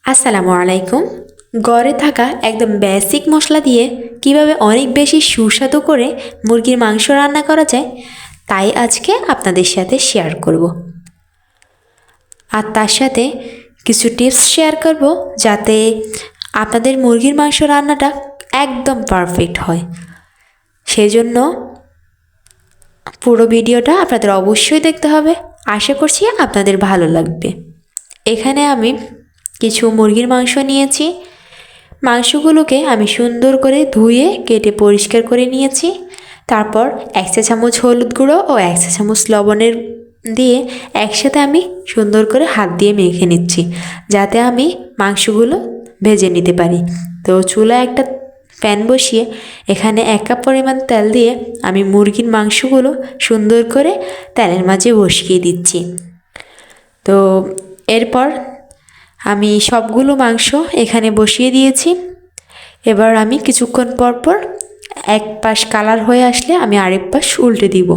আসসালামু আলাইকুম। ঘরে থাকা একদম বেসিক মশলা দিয়ে কিভাবে অনেক বেশি সুস্বাদু করে মুরগির মাংস রান্না করা যায় তাই আজকে আপনাদের সাথে শেয়ার করব। আর তার সাথে কিছু টিপস শেয়ার করব যাতে আপনাদের মুরগির মাংস রান্নাটা একদম পারফেক্ট হয়। সেজন্য পুরো ভিডিওটা আপনাদের অবশ্যই দেখতে হবে। আশা করছি আপনাদের ভালো লাগবে। এখানে আমি কিছু মুরগির মাংস নিয়েছি। মাংসগুলোকে আমি সুন্দর করে ধুয়ে কেটে পরিষ্কার করে নিয়েছি। তারপর 1 চা চামচ হলুদ গুঁড়ো ও 1 চা চামচ লবণের দিয়ে একসাথে আমি সুন্দর করে হাত দিয়ে মেখে নিচ্ছি, যাতে আমি মাংসগুলো ভেজে নিতে পারি। তো চুলায় একটা প্যান বসিয়ে এখানে 1 কাপ পরিমাণ তেল দিয়ে আমি মুরগির মাংসগুলো সুন্দর করে তেলের মাঝে বসিয়ে দিচ্ছি। তো এরপর আমি সবগুলো মাংস এখানে বসিয়ে দিয়েছি। এবার আমি কিছুক্ষণ পর পর এক পাশ কালার হয়ে আসলে আমি আরেক পাশ উল্টে দিব।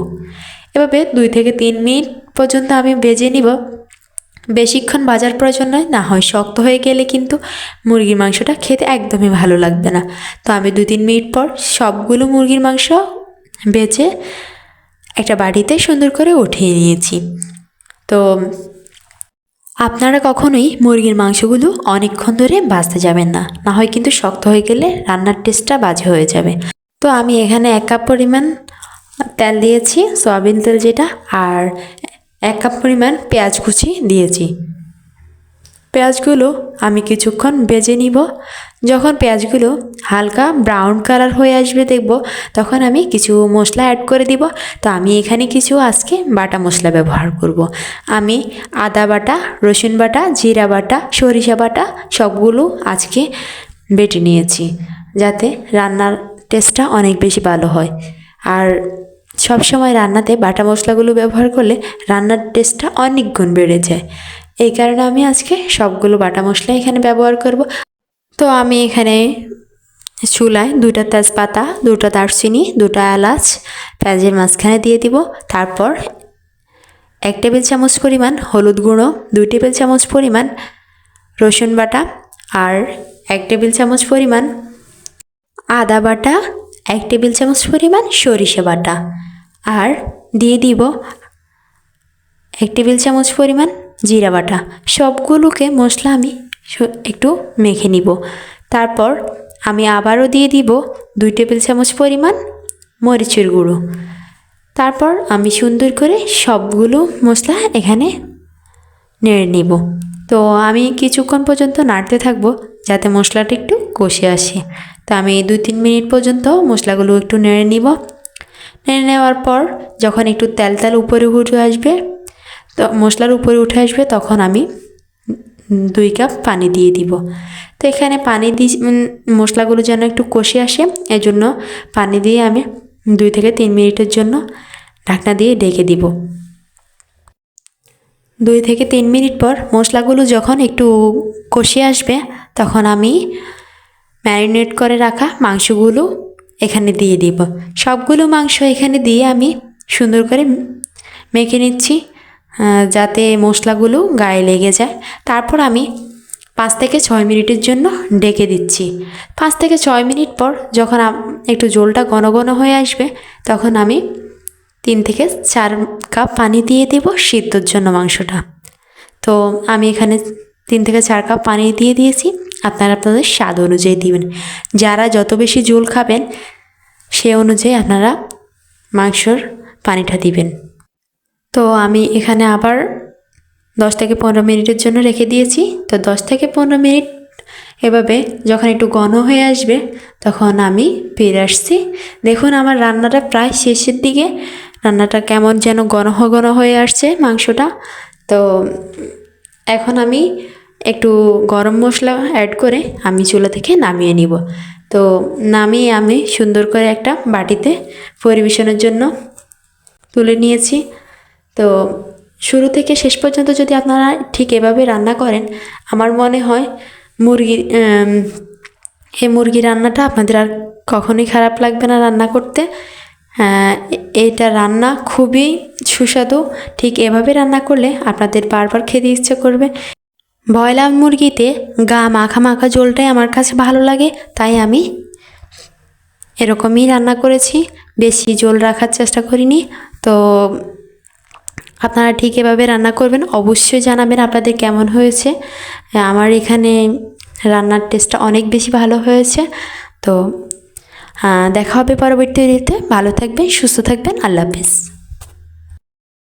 এভাবে 2 থেকে 3 মিনিট পর্যন্ত আমি ভেজে নিব। বেশিক্ষণ ভাজার প্রয়োজন নয়, না হয় শক্ত হয়ে গেলে কিন্তু মুরগির মাংসটা খেতে একদমই ভালো লাগবে না। তো আমি 2-3 মিনিট পর সবগুলো মুরগির মাংস ভেজে একটা বাটিতে সুন্দর করে উঠিয়ে নিয়েছি। তো আপনারা কখনোই মুরগির মাংসগুলো অনেকক্ষণ ধরে ভাজতে যাবেন না, না হয় কিন্তু শক্ত হয়ে গেলে রান্নার টেস্টটা বাজে হয়ে যাবে। তো আমি এখানে 1 কাপ পরিমাণ তেল দিয়েছি, সয়াবিন তেল যেটা, আর 1 কাপ পরিমাণ পেঁয়াজ কুচি দিয়েছি। পেঁয়াজগুলো আমি কিছুক্ষণ ভেজে নিব। যখন পেঁয়াজগুলো হালকা ব্রাউন কালার হয়ে আসবে দেখব, তখন আমি কিছু মশলা অ্যাড করে দিব। তো আমি এখানে কিছু আজকে বাটা মশলা ব্যবহার করব। আমি আদা বাটা, রসুন বাটা, জিরা বাটা, সরিষা বাটা সবগুলো আজকে বেটে নিয়েছি, যাতে রান্নার টেস্টটা অনেক বেশি ভালো হয়। আর সব সময় রান্নাতে বাটা মশলাগুলো ব্যবহার করলে রান্নার টেস্টটা অনেক গুণ বেড়ে যায়। এই কারণে আমি আজকে সবগুলো বাটা মশলা এখানে ব্যবহার করব। তো আমি এখানে চুলায় 2টা তেজপাতা, 2টা দারচিনি, 2টা এলাচ পেঁয়াজের মাঝখানে দিয়ে দিব। তারপর 1 টেবিল চামচ পরিমাণ হলুদ গুঁড়ো, 2 টেবিল চামচ পরিমাণ রসুন বাটা, আর 1 টেবিল চামচ পরিমাণ আদা বাটা, 1 টেবিল চামচ পরিমাণ সরিষা বাটা, আর দিয়ে দিব 1 টেবিল চামচ পরিমাণ জিরা বাটা। সবগুলোকে মশলা আমি একটু মেখে নিব। তারপর আমি আবারও দিয়ে দিব 2 টেবিল চামচ পরিমাণ মরিচের গুঁড়ো। তারপর আমি সুন্দর করে সবগুলো মশলা এখানে নেড়ে নিব। তো আমি কিছুক্ষণ পর্যন্ত নাড়তে থাকবো, যাতে মশলাটা একটু কষে আসে। তো আমি 2-3 মিনিট পর্যন্ত মশলাগুলো একটু নেড়ে নিব। নেড়ে নেওয়ার পর যখন একটু তেল তেল উপরে উঠে আসবে, তো মশলার উপরে উঠে আসবে, তখন আমি 2 কাপ পানি দিয়ে দিব। তো এখানে পানি দিয়ে মশলাগুলো যেন একটু কষে আসে, এজন্য পানি দিয়ে আমি 2 থেকে 3 মিনিটের জন্য ঢাকনা দিয়ে ঢেকে দিব। 2 থেকে 3 মিনিট পর মশলাগুলো যখন একটু কষে আসবে, তখন আমি ম্যারিনেট করে রাখা মাংসগুলো এখানে দিয়ে দিব। সবগুলো মাংস এখানে দিয়ে আমি সুন্দর করে মেখে নিচ্ছি, যাতে মশলাগুলো গায়ে লেগে যায়। তারপর আমি 5 থেকে 6 মিনিটের জন্য ঢেকে দিচ্ছি। 5 থেকে 6 মিনিট পর যখন একটু ঝোলটা ঘন ঘন হয়ে আসবে, তখন আমি 3 থেকে 4 কাপ পানি দিয়ে দেব সিদ্ধর জন্য মাংসটা। তো আমি এখানে 3 থেকে 4 কাপ পানি দিয়ে দিয়েছি। আপনারা আপনাদের স্বাদ অনুযায়ী দিবেন। যারা যত বেশি ঝোল খাবেন সে অনুযায়ী আপনারা মাংসর পানিটা দিবেন। তো আমি এখানে আবার 10 থেকে 15 মিনিটের জন্য রেখে দিয়েছি। তো 10 থেকে 15 মিনিট এভাবে যখন একটু ঘন হয়ে আসবে, তখন আমি ফিরে আসছি। দেখুন আমার রান্নাটা প্রায় শেষের দিকে। রান্নাটা কেমন যেন ঘন ঘন হয়ে আসছে মাংসটা। তো এখন আমি একটু গরম মশলা অ্যাড করে আমি চুলা থেকে নামিয়ে নিব। তো নামিয়ে আমি সুন্দর করে একটা বাটিতে পরিবেশনের জন্য তুলে নিয়েছি। তো শুরু থেকে শেষ পর্যন্ত যদি আপনারা ঠিক এভাবে রান্না করেন, আমার মনে হয় এই মুরগি রান্নাটা আপনাদের আর কখনোই খারাপ লাগবে না রান্না করতে। এটা রান্না খুবই সুস্বাদু। ঠিক এভাবে রান্না করলে আপনাদের বারবার খেতে ইচ্ছে করবে। ব্রয়লার মুরগিতে গা মাখা মাখা ঝোলটাই আমার কাছে ভালো লাগে, তাই আমি এরকমই রান্না করেছি, বেশি ঝোল রাখার চেষ্টা করিনি। তো আপনারা ঠিক এভাবে রান্না করবেন, অবশ্যই জানাবেন আপনাদের কেমন হয়েছে। আমার এখানে রান্নার টেস্টটা অনেক বেশি ভালো হয়েছে। তো দেখা হবে পরবর্তী ভিডিওতে। ভালো থাকবেন, সুস্থ থাকবেন, আল্লাহ হাফেজ।